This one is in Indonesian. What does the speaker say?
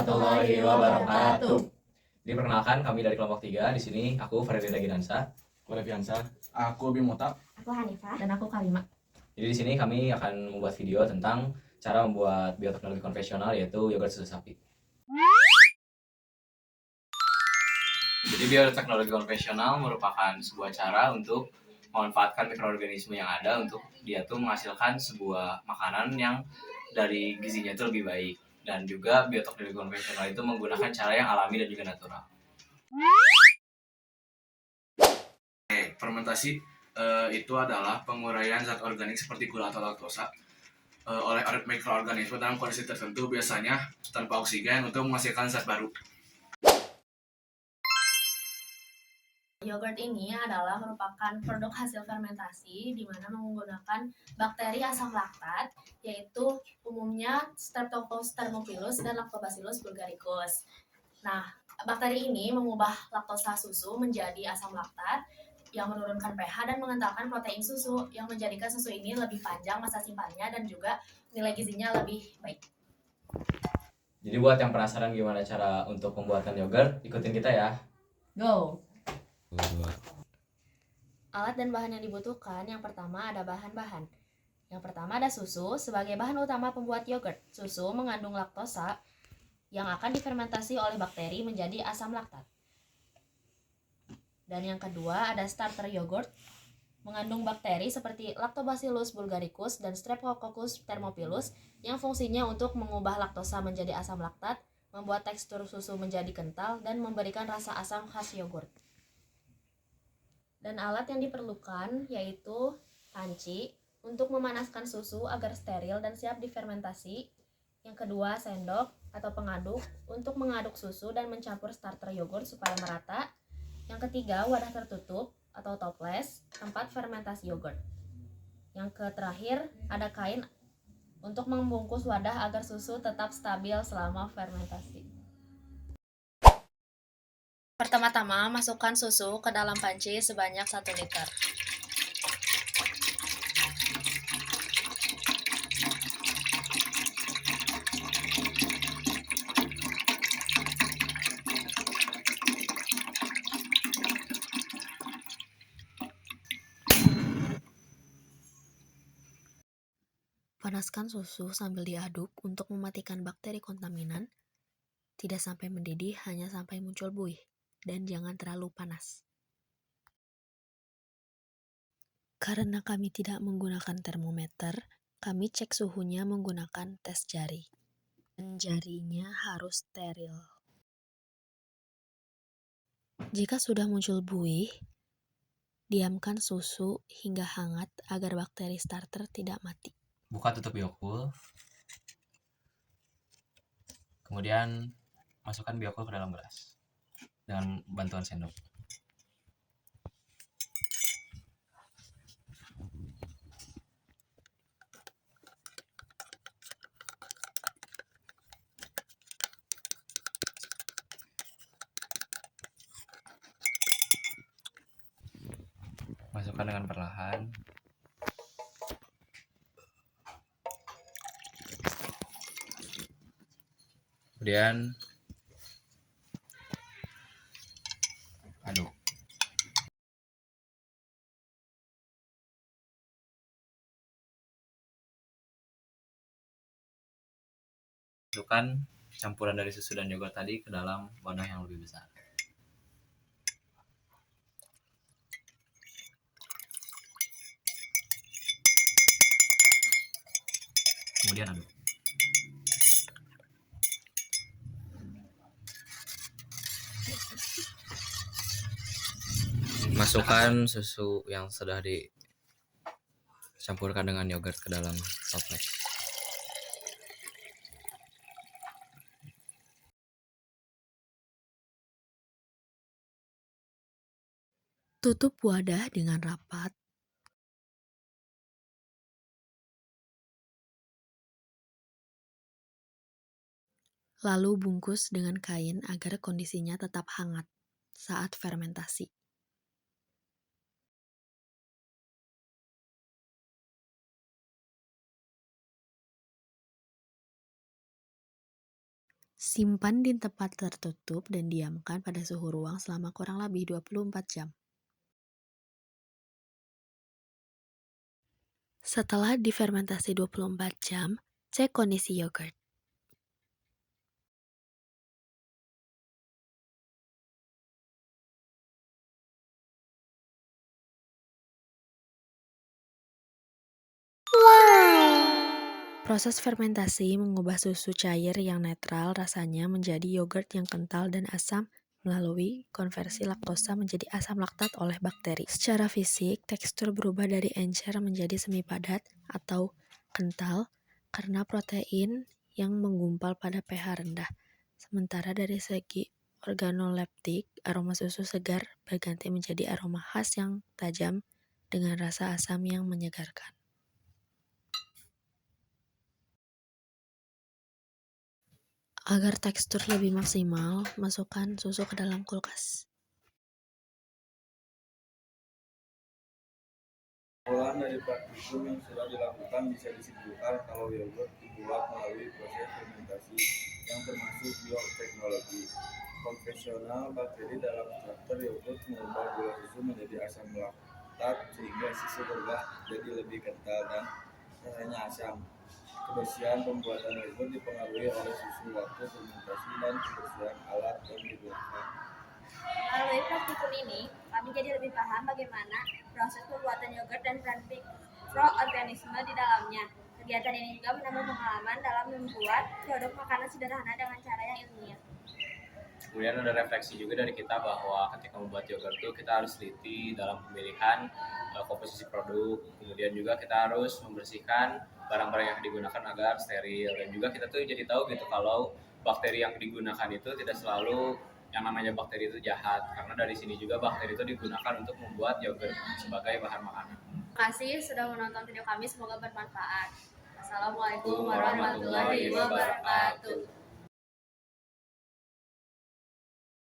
warahmatullahi wabarakatuh. Jadi perkenalkan kami dari kelompok 3. Di sini aku Farid Ginansa, Aku Reviansa, aku Bimota, aku Hanifah, dan aku Kalima. Jadi di sini kami akan membuat video tentang cara membuat bioteknologi konvensional, yaitu yogurt susu sapi. Jadi bioteknologi konvensional merupakan sebuah cara untuk memanfaatkan mikroorganisme yang ada untuk dia tuh menghasilkan sebuah makanan yang dari gizinya itu lebih baik. Dan juga bioteknologi konvensional itu menggunakan cara yang alami dan juga natural. Fermentasi itu adalah penguraian zat organik seperti gula atau laktosa oleh mikroorganisme dalam kondisi tertentu, biasanya tanpa oksigen, untuk menghasilkan zat baru. Yogurt ini adalah merupakan produk hasil fermentasi di mana menggunakan bakteri asam laktat, yaitu umumnya Streptococcus thermophilus dan Lactobacillus bulgaricus. Nah, bakteri ini mengubah laktosa susu menjadi asam laktat yang menurunkan pH dan mengentalkan protein susu, yang menjadikan susu ini lebih panjang masa simpannya dan juga nilai gizinya lebih baik. Jadi buat yang penasaran gimana cara untuk pembuatan yogurt, ikutin kita ya. Go! Alat dan bahan yang dibutuhkan, yang pertama ada bahan-bahan. Yang pertama ada susu sebagai bahan utama pembuat yogurt. Susu mengandung laktosa yang akan difermentasi oleh bakteri menjadi asam laktat. Dan yang kedua ada starter yogurt, mengandung bakteri seperti Lactobacillus bulgaricus dan Streptococcus thermophilus yang fungsinya untuk mengubah laktosa menjadi asam laktat, membuat tekstur susu menjadi kental, dan memberikan rasa asam khas yogurt. Dan alat yang diperlukan yaitu panci untuk memanaskan susu agar steril dan siap difermentasi. Yang kedua, sendok atau pengaduk untuk mengaduk susu dan mencampur starter yogurt supaya merata. Yang ketiga, wadah tertutup atau toples, tempat fermentasi yogurt. Yang terakhir, ada kain untuk membungkus wadah agar susu tetap stabil selama fermentasi. Pertama-tama, masukkan susu ke dalam panci sebanyak 1 liter. Panaskan susu sambil diaduk untuk mematikan bakteri kontaminan. Tidak sampai mendidih, hanya sampai muncul buih. Dan jangan terlalu panas. Karena kami tidak menggunakan termometer, kami cek suhunya menggunakan tes jari. Dan jarinya harus steril. Jika sudah muncul buih, diamkan susu hingga hangat agar bakteri starter tidak mati. Buka tutup biokul. Kemudian masukkan biokul ke dalam gelas dengan bantuan sendok. Masukkan dengan perlahan. Kemudian aduk. Masukkan campuran dari susu dan yogurt tadi ke dalam wadah yang lebih besar. Kemudian aduk. Masukkan susu yang sudah dicampurkan dengan yogurt ke dalam toples. Tutup wadah dengan rapat. Lalu bungkus dengan kain agar kondisinya tetap hangat saat fermentasi. Simpan di tempat tertutup dan diamkan pada suhu ruang selama kurang lebih 24 jam. Setelah difermentasi 24 jam, cek kondisi yogurt. Proses fermentasi mengubah susu cair yang netral rasanya menjadi yogurt yang kental dan asam melalui konversi laktosa menjadi asam laktat oleh bakteri. Secara fisik, tekstur berubah dari encer menjadi semi padat atau kental karena protein yang menggumpal pada pH rendah. Sementara dari segi organoleptik, aroma susu segar berganti menjadi aroma khas yang tajam dengan rasa asam yang menyegarkan. Agar tekstur lebih maksimal, masukkan susu ke dalam kulkas. Kesimpulan dari praktikum yang sudah dilakukan bisa disimpulkan kalau yogurt dibuat melalui proses fermentasi yang termasuk bioteknologi. Konvensional bakteri dalam starter yogurt mengubah gula susu menjadi asam laktat sehingga susu berubah jadi lebih kental dan rasanya asam. Kebersihan pembuatan yogurt dipengaruhi oleh susu, waktu fermentasi, dan kebersihan alat yang digunakan. Melalui praktikum ini, kami jadi lebih paham bagaimana proses pembuatan yogurt dan peran mikroorganisme di dalamnya. Kegiatan ini juga menambah pengalaman dalam membuat produk makanan sederhana dengan cara yang ilmiah. Kemudian ada refleksi juga dari kita bahwa ketika membuat yogurt itu kita harus teliti dalam pemilihan komposisi produk. Kemudian juga kita harus membersihkan barang-barang yang digunakan agar steril. Dan juga kita tuh jadi tahu gitu kalau bakteri yang digunakan itu tidak selalu yang namanya bakteri itu jahat. Karena dari sini juga bakteri itu digunakan untuk membuat yogurt sebagai bahan makanan. Terima kasih sudah menonton video kami, semoga bermanfaat. Assalamualaikum warahmatullahi wabarakatuh.